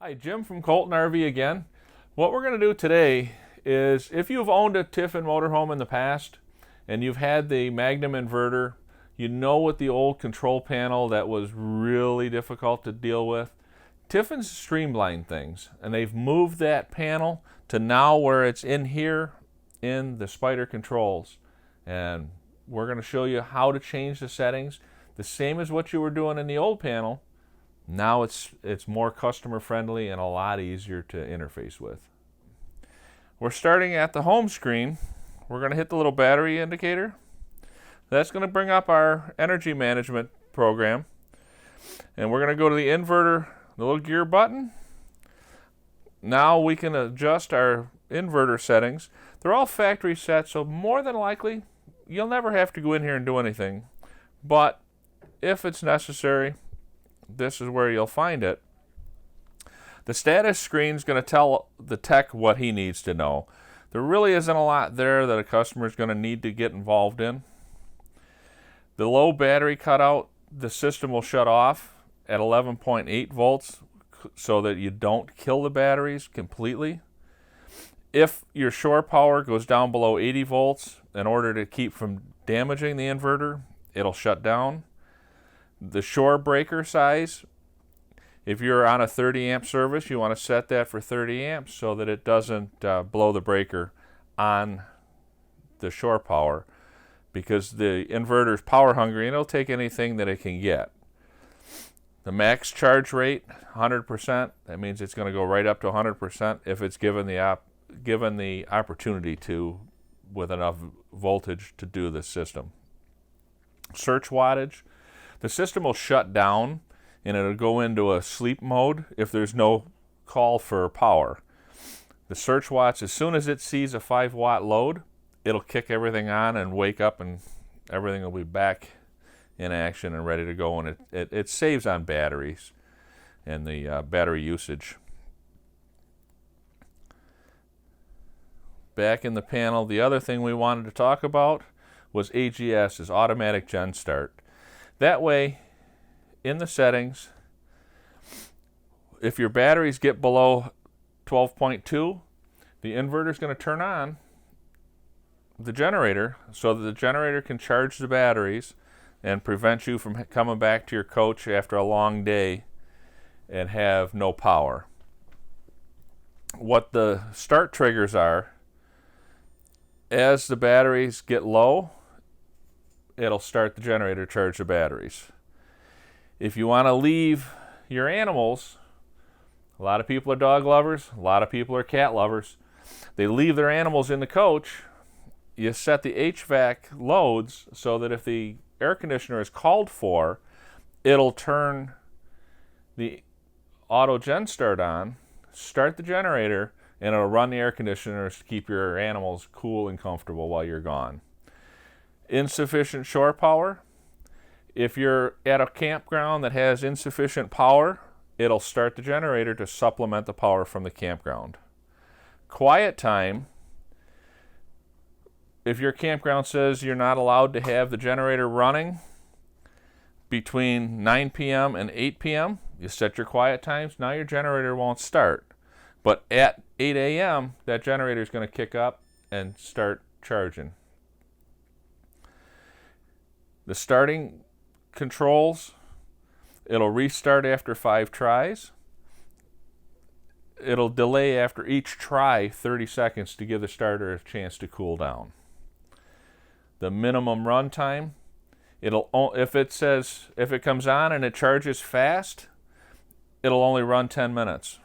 Hi, Jim from Colton RV again. What we're going to do today is, if you've owned a Tiffin motorhome in the past and you've had the Magnum inverter, you know with the old control panel that was really difficult to deal with. Tiffins streamlined things, and they've moved that panel to now where it's in here in the Spider controls. And we're going to show you how to change the settings, the same as what you were doing in the old panel. Now it's more customer friendly and a lot easier to interface with. We're starting at the home screen. We're going to hit the little battery indicator. That's going to bring up our energy management program. And we're going to go to the inverter, the little gear button. Now we can adjust our inverter settings. They're all factory set, so more than likely you'll never have to go in here and do anything. But if it's necessary, this is where you'll find it. The status screen is going to tell the tech what he needs to know. There really isn't a lot there that a customer is going to need to get involved in. The low battery cutout, the system will shut off at 11.8 volts so that you don't kill the batteries completely. If your shore power goes down below 80 volts, in order to keep from damaging the inverter, it'll shut down. The shore breaker size, if you're on a 30 amp service, you want to set that for 30 amps so that it doesn't blow the breaker on the shore power, because the inverter's power hungry and it'll take anything that it can get. The max charge rate, 100%. That means it's going to go right up to 100% if it's given the opportunity to, with enough voltage to do this system. Search wattage. The system will shut down and it'll go into a sleep mode if there's no call for power. The search watts, as soon as it sees a 5-watt load, it'll kick everything on and wake up, and everything will be back in action and ready to go. And it saves on batteries and the battery usage. Back in the panel, the other thing we wanted to talk about was AGS, is automatic gen start. That way, in the settings, if your batteries get below 12.2, the inverter is going to turn on the generator so that the generator can charge the batteries and prevent you from coming back to your coach after a long day and have no power. What the start triggers are, as the batteries get low, it'll start the generator to charge the batteries. If you want to leave your animals, a lot of people are dog lovers, a lot of people are cat lovers. They leave their animals in the coach. You set the HVAC loads so that if the air conditioner is called for, it'll turn the auto gen start on, start the generator, and it'll run the air conditioners to keep your animals cool and comfortable while you're gone. Insufficient shore power. If you're at a campground that has insufficient power, it'll start the generator to supplement the power from the campground. Quiet time. If your campground says you're not allowed to have the generator running between 9 p.m. and 8 p.m., you set your quiet times. Now your generator won't start. But at 8 a.m., that generator is going to kick up and start charging. The starting controls, it'll restart after 5 tries. It'll delay after each try 30 seconds to give the starter a chance to cool down. The minimum run time, if it comes on and it charges fast, it'll only run 10 minutes.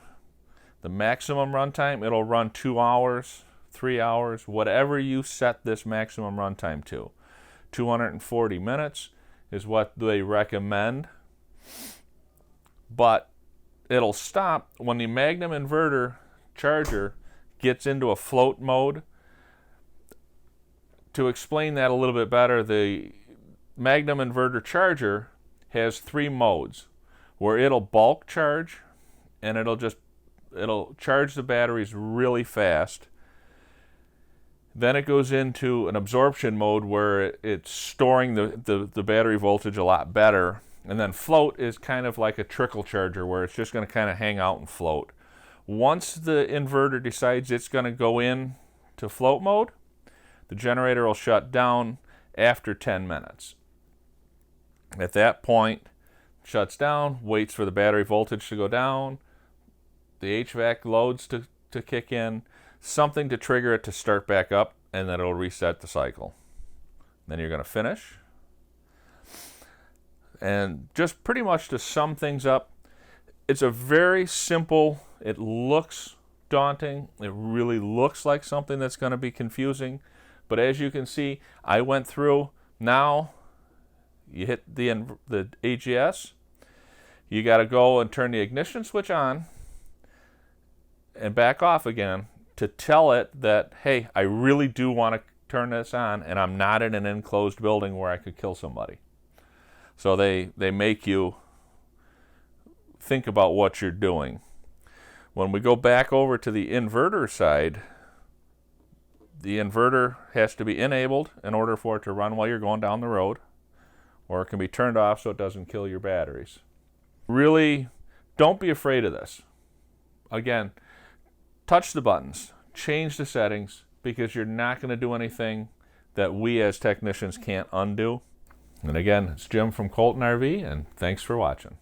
The maximum run time, it'll run 2 hours, 3 hours, whatever you set this maximum run time to. 240 minutes is what they recommend, but it'll stop when the Magnum inverter charger gets into a float mode. To explain that a little bit better, the Magnum inverter charger has 3 modes, where it'll bulk charge and it'll charge the batteries really fast. Then it goes into an absorption mode where it's storing the battery voltage a lot better And then float is kind of like a trickle charger where it's just going to kind of hang out and float. Once the inverter decides it's going to go in to float mode, the generator will shut down after 10 minutes. At that point, it shuts down, waits for the battery voltage to go down, the HVAC loads to kick in, something to trigger it to start back up, and then it'll reset the cycle. Then you're going to finish. And just pretty much to sum things up, it's a very simple, it looks daunting, it really looks like something that's going to be confusing, but as you can see, I went through. Now you hit the AGS, you got to go and turn the ignition switch on and back off again to tell it that, hey, I really do want to turn this on, and I'm not in an enclosed building where I could kill somebody. So they make you think about what you're doing. When we go back over to the inverter side, the inverter has to be enabled in order for it to run while you're going down the road, or it can be turned off so it doesn't kill your batteries. Really, don't be afraid of this. Again, touch the buttons, change the settings, because you're not going to do anything that we as technicians can't undo. And again, it's Jim from Colton RV, and thanks for watching.